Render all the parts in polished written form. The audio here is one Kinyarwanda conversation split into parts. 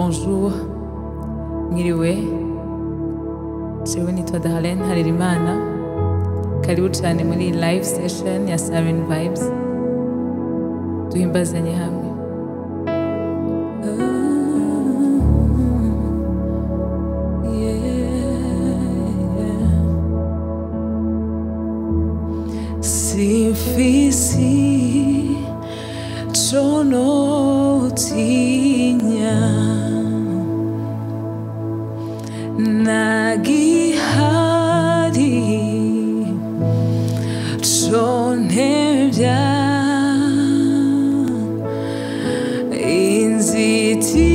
Bonjour, mwiriwe, jewe nitwa Darlene Harerimana, karibu cyane muri live session ya Siren Vibes, duhimbazanye hamwe. Simfisi chonotinya nagihari chonevya inziti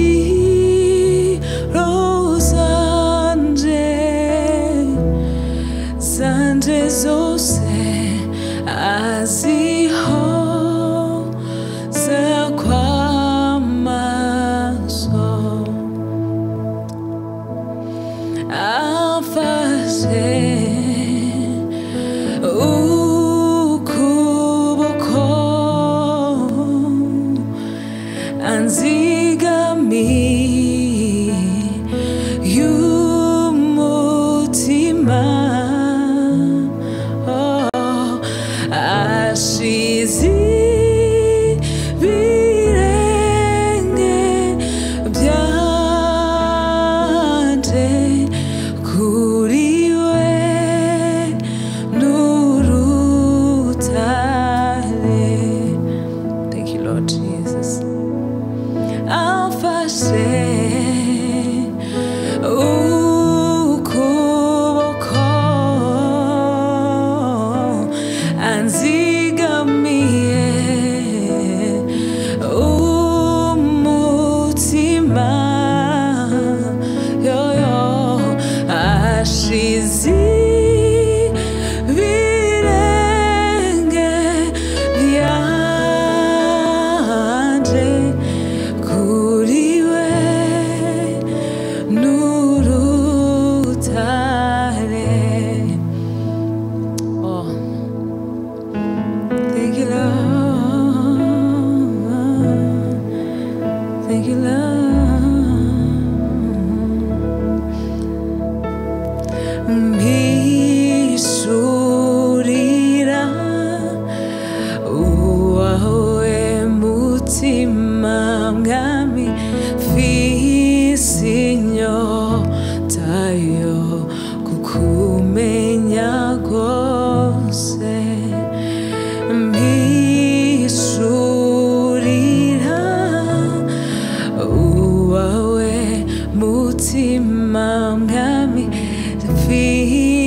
zanje zose aziho zakwamaso afashe ukuboko anzigamiye y'umutima ashize ibirenge byanje kuri we n'urutare. Thank you, Lord Jesus. Afashe ukuboko anzigamiye umutima yoyo ashize ibirenge byanje kuri we n'urutare. Oh, thank you, Lord. Thank you, Lord. Mishurira uwawe mutima mwami mfise inyota yo kukumenya rwose. Mishurira uwawe mutima mwami mfise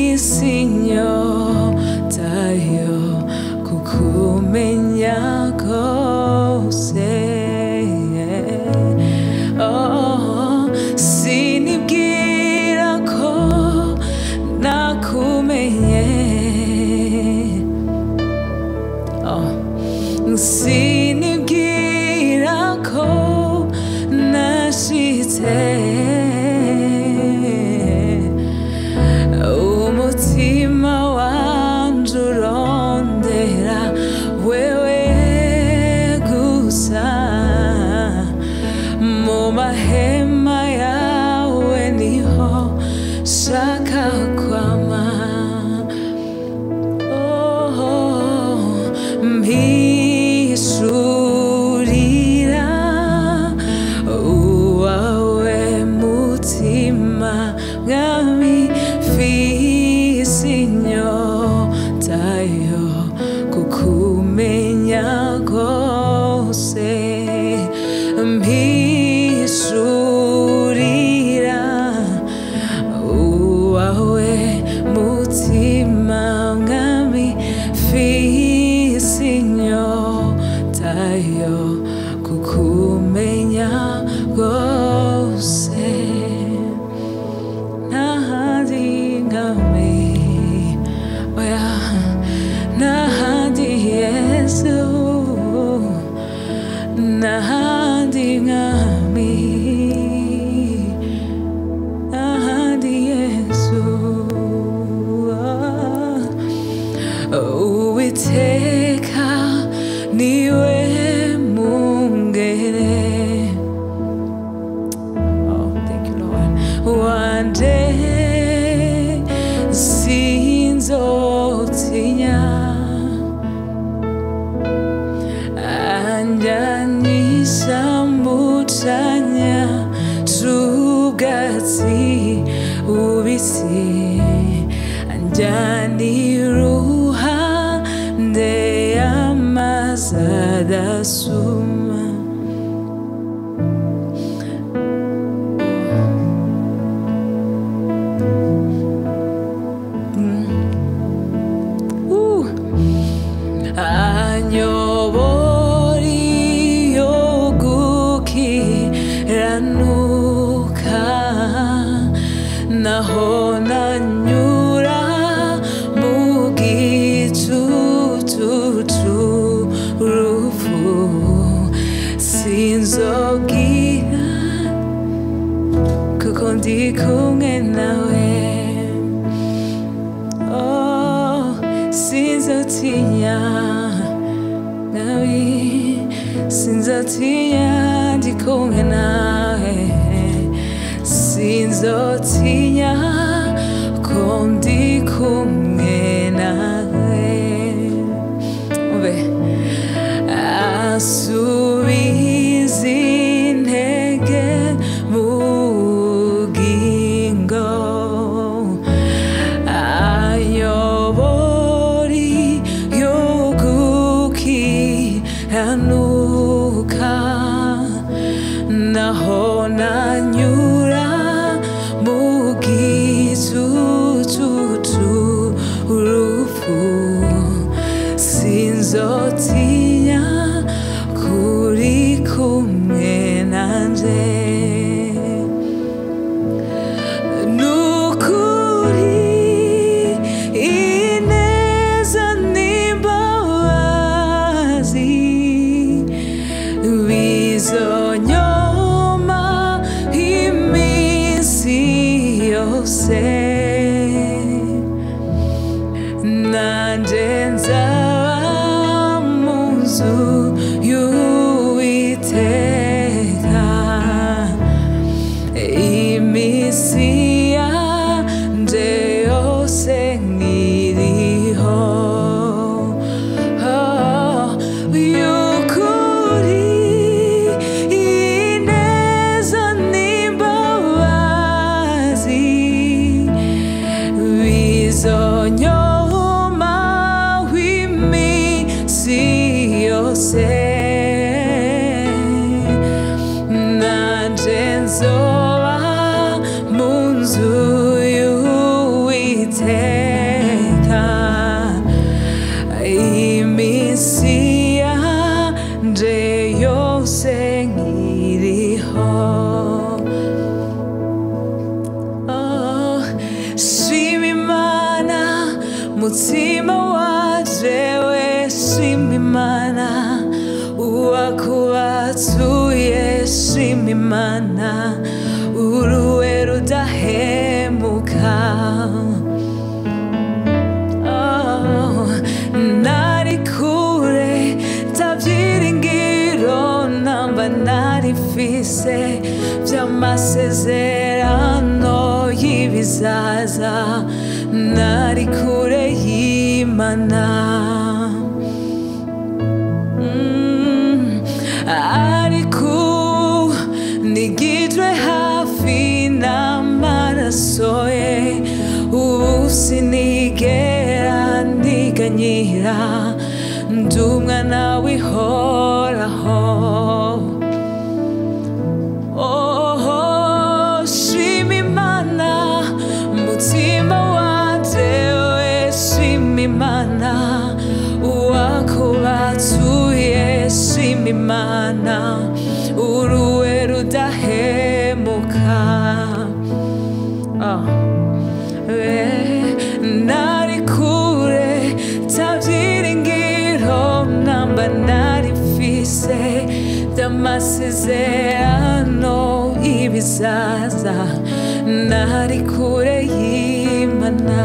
byaniruhande y'amazi adasuma. Anyobora iyo gukiranuka, naho nanyura mu gicucu c'urupfu, sinzobwira kuko ndi kumwe nawe. Oh, sinzotinya nawe, sinzotinya ndi kumwe nawe, sinzotinya ko ndi kumwe nawe. Asubiza intege mu bugingo, ayobora iyo gukiranuka, naho nanyura mu gicucu c'urupfu, sinzotinya kuri kumwe nanje. Nukuri ineza n'imbabazi bizonyoma iminsi yose, nanje nzaba mu nzu y'Uwiteka iminsi yanje yose nkiriho. Y'ukuri ineza n'imbabazi bizonyoma iminsi yose, nanje nzoba mu nzu y'Uwiteka iminsi yanje yose nkiriho. Oh, shima Imana mutima wanje we, shima Imana uwakubatuye, shima Imana uruwe rudahemuka. Oh, nari kure ntavyiringiro namba narifise vy'amasezerano y'ibizaza, nari kure y'Imana. Ariko nigijwe hafi n'amaraso ye, ubu sinigera niganyira, ndi umwana w'ihoraho. Oh, shima Imana mutima wanje we, shima Imana uwakubatuye, shima Imana uruwe rudahemuka. Nari kure ntavyiringiro namba narifise vy'amasezerano y'ibizaza, nari kure y'Imana.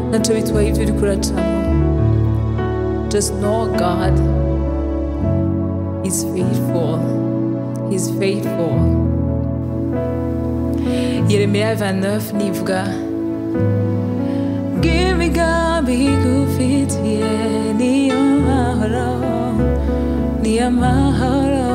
Ntacyo bitwaye ibyo uri kuracamo. Just know God is faithful. He's faithful. Yeremiya 29 nivuga bw'imigambi igufitiye niyo mahoro, niyo mahoro,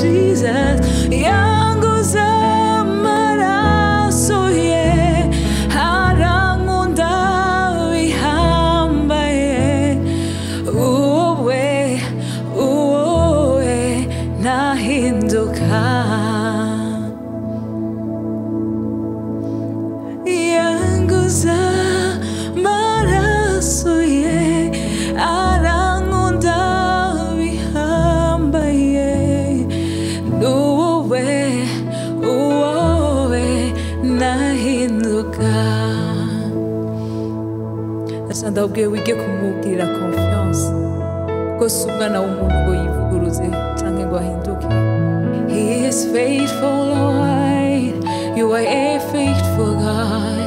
Jesus, yanguza amaraso ye, arankunda bihambaye. Uwowe nahinduka, yanguza amaraso ye, arankunda bihambaye. Uwowe nahinduka. Ndabwiye wige kumubwira confiance, kuko si umwana w'umuntu ngo yivuguruze cyangwa ngo ahinduke. He is faithful, Lord. You are a faithful God.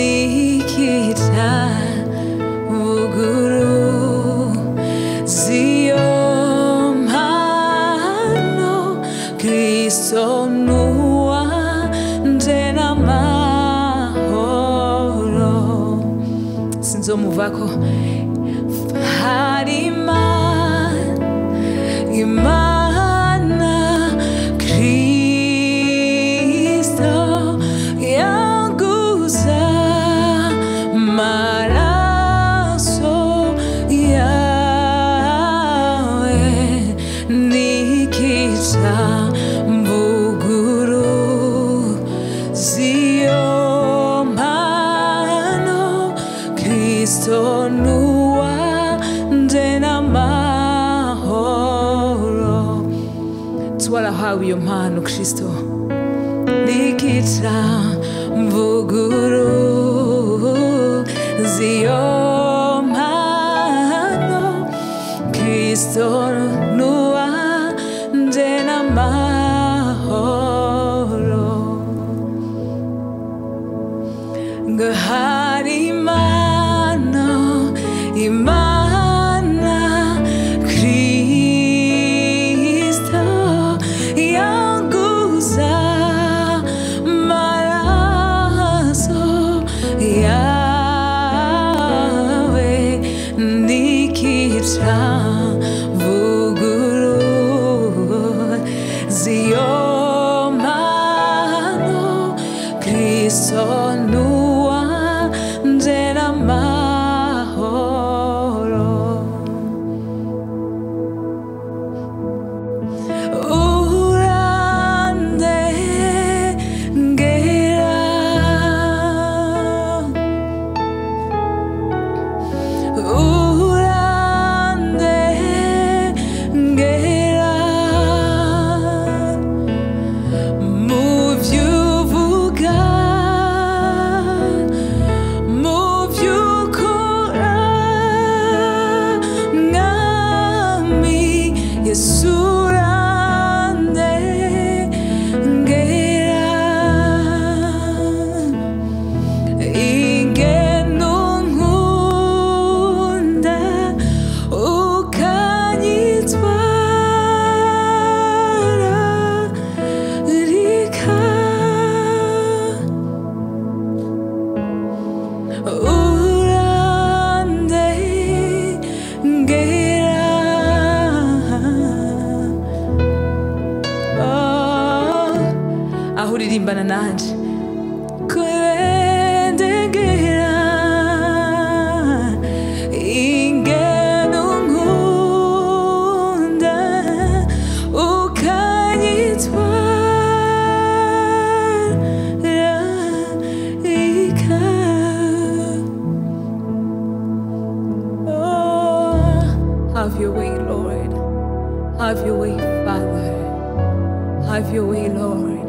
Nikita buguru ziyo mpano, Kristo nuwa njena mahoro. Sinzomuvako. Hari Imana Kristo yanguza amaraso yawe, nikica mbuguru ziyo mpano, Kristo nuwa njena mahoro. Twarahawe iyo mpano Kristo, nikica mbuguru ziyo mpano, Kristo nuwa njena mahoro. Ngahari Imana Kristo yanguza amaraso yawe, nikica buguru ziyo mpano, Kristo nuwa njena mahoro. Uririmbana nanje kurendegera ingeno nkunda ukanyitwara ika. Have your way, Lord. Have your way, Father. Have your way, Lord,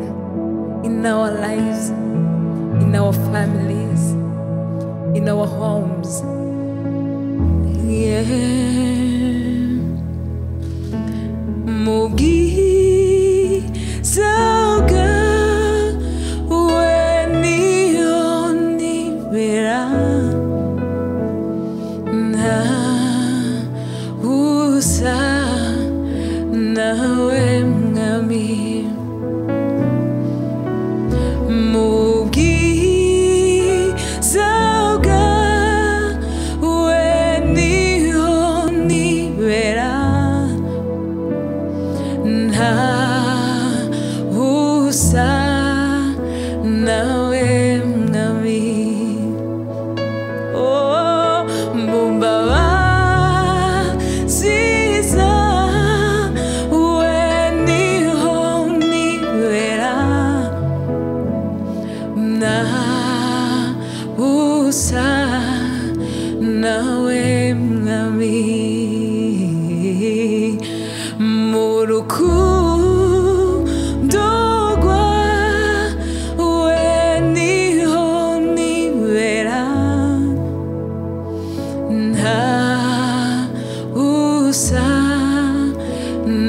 in our lives, in our families, in our homes. Yeah. Mugiza weni onibera na usa nawe mwami. Mugiza weni nawe mwami mu rukundo rwawe niho nibera nta usa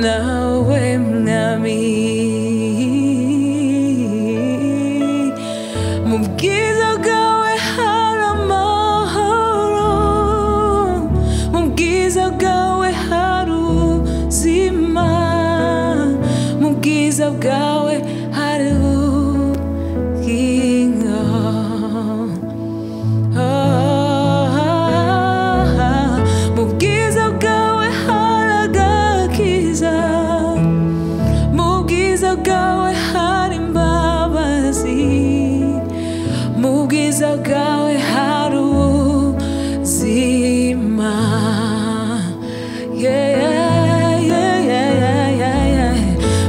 nawe mwami mu bwiza bwawe hari amahoro mu bwiza bwawe hari ubuzima mu bwiza bwawe hari ubugingo mu bwiza bwawe hari agakiza mu bwiza bwawe hari imbabazi mu bwiza bwawe hari ubuzima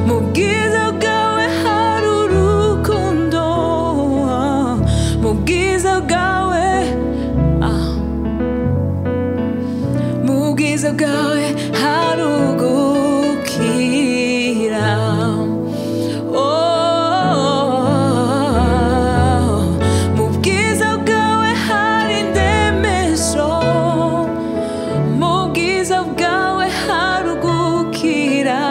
mu bwiza bwawe hari urukundo mu bwiza bwawe mu bwiza bwawe hari ugukira mu bwiza bwawe hari indemesho mu bwiza bwawe hari ugukira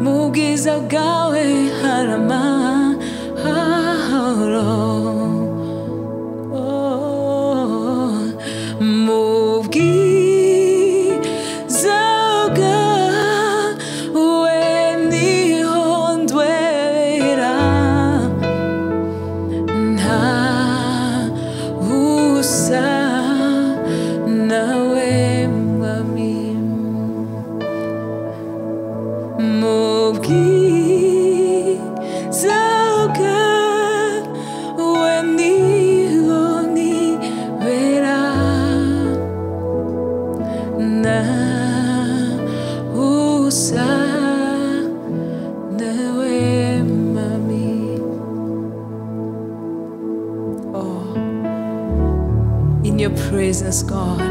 mu bwiza bwawe hari amahoro mu bwiza bwawe niho ndwera nta usa nawe mwami mu bwiza bwawe niho nibera nta usa nawe mwami. Oh, in your presence, God,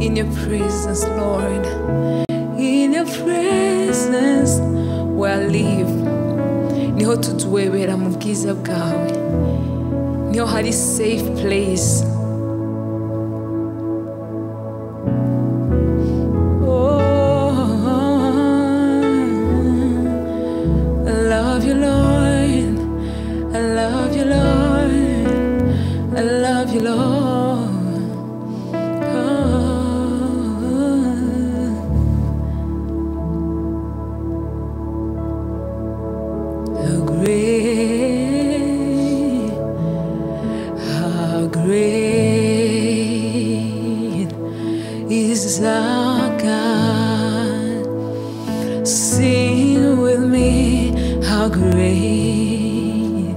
in your presence, Lord, in your presence where I live niho tutuwebera mu bwiza bwawe niho hari safe place. I love you, Lord. I love you, Lord. I love you, Lord. How great is our God. Sing with me, how great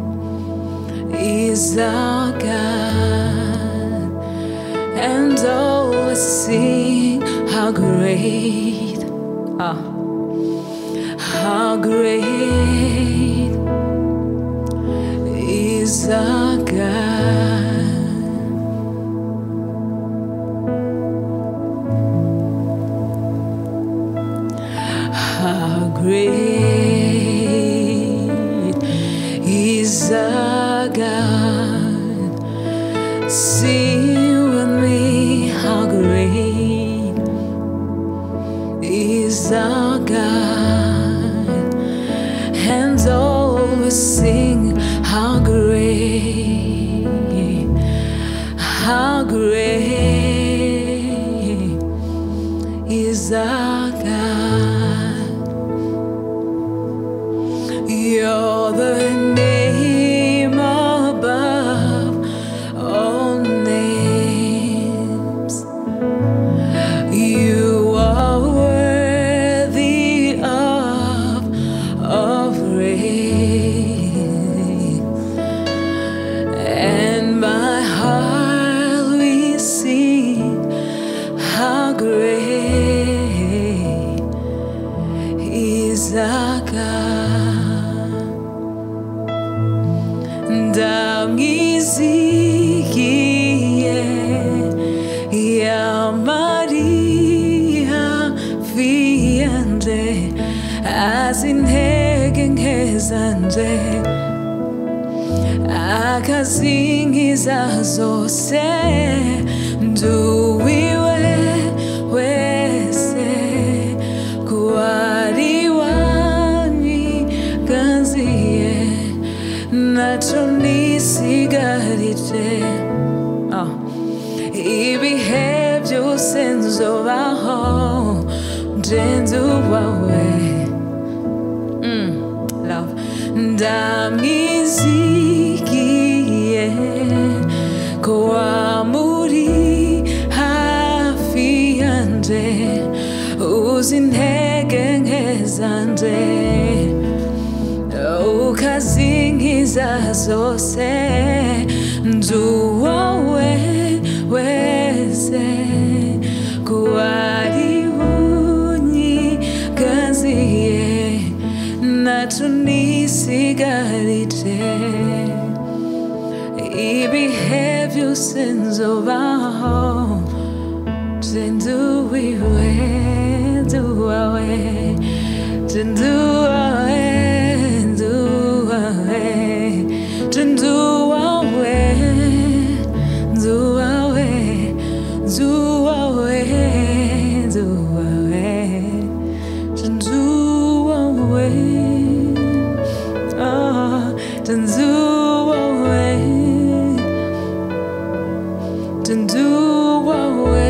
is our God. And always sing, how great, how great is our God. How great is our God. Sing with me, how great is our God. And always sing, how great, how great is our God. You're the name above all names. You are worthy of praise. And my heart will sing, how great azi intege nke zanje akazinkiza zose nduwiwe wese kuwari wanyiganziye naco nisigarije ibihe byose nzobaho nje uwawe love ndamwizigiye ko wamuri hafi yanje uzi intege nke zanje ukazinkiza zose nduwawe wese kuwari unyiganziye naco nisigarije ibihe byose nzobaho nje nduwiwe nduwawe nje nduwawe nduwawe nje nduwawe nduwawe nduwawe nduwawe nje nduwawe nje nduwawe nje nduwawe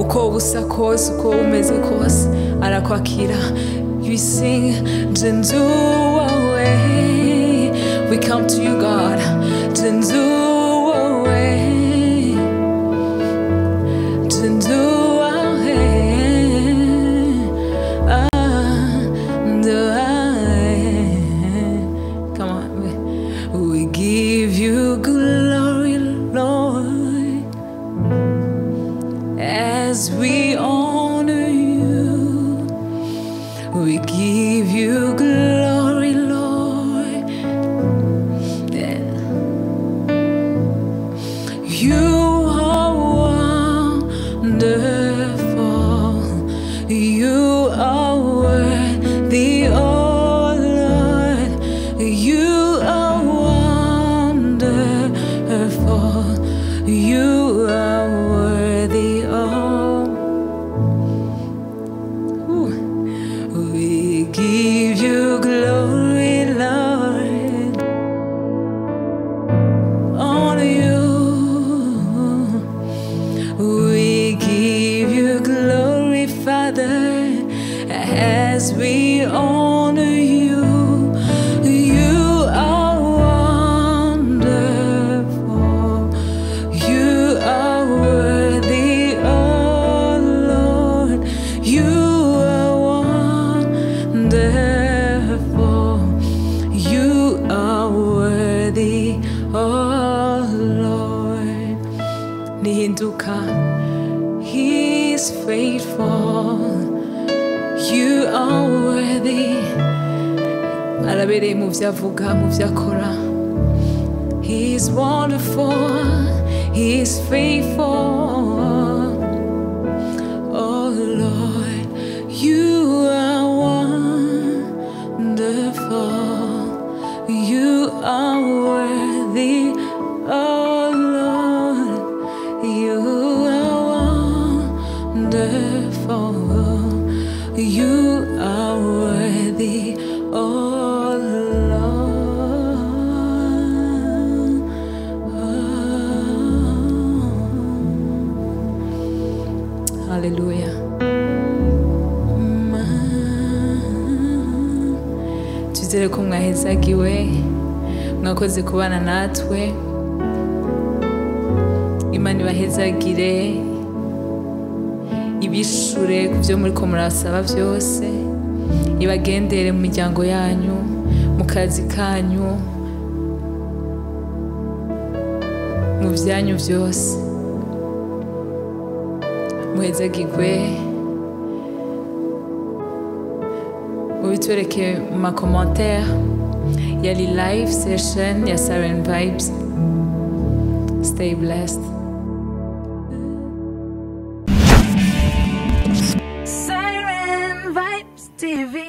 uko busa kose uko umeze kose arakwakira. You sing nje nduwawe, we come to you God nje nduwawe nje nduwawe come on, we give you glory Lord as we honor you. We give you glory, Lord. Yeah. You are wonderful. You are worthy, oh Lord. You are wonderful. You are worthy, oh. We give you glory, Lord, honor you. We give you glory, Father, as we honor you. You are wonderful. You are worthy, oh Lord. You wonderful, you are worthy, oh Lord. Nihinduka, He is faithful. You are worthy. Arabereye mu vyavuga mu vyakora. He is wonderful. He is faithful. Oh Lord, you are wonderful. You are worthy, oh Lord. You are wonderful. You are worthy, oh Lord. Hallelujah. Tuzere ko mwahezagiwe, mwakoze kubana natwe. Imana ibahezagire, ibishure ku byo muri ko murasaba byose, ibagendere mu miryango yanyu, mu kazi kanyu, mu byanyu byose. Muhezagirwe, mubitwereke mu makommentaire. Yali live session ya Siren Vibes. Stay blessed. Siren Vibes. TV.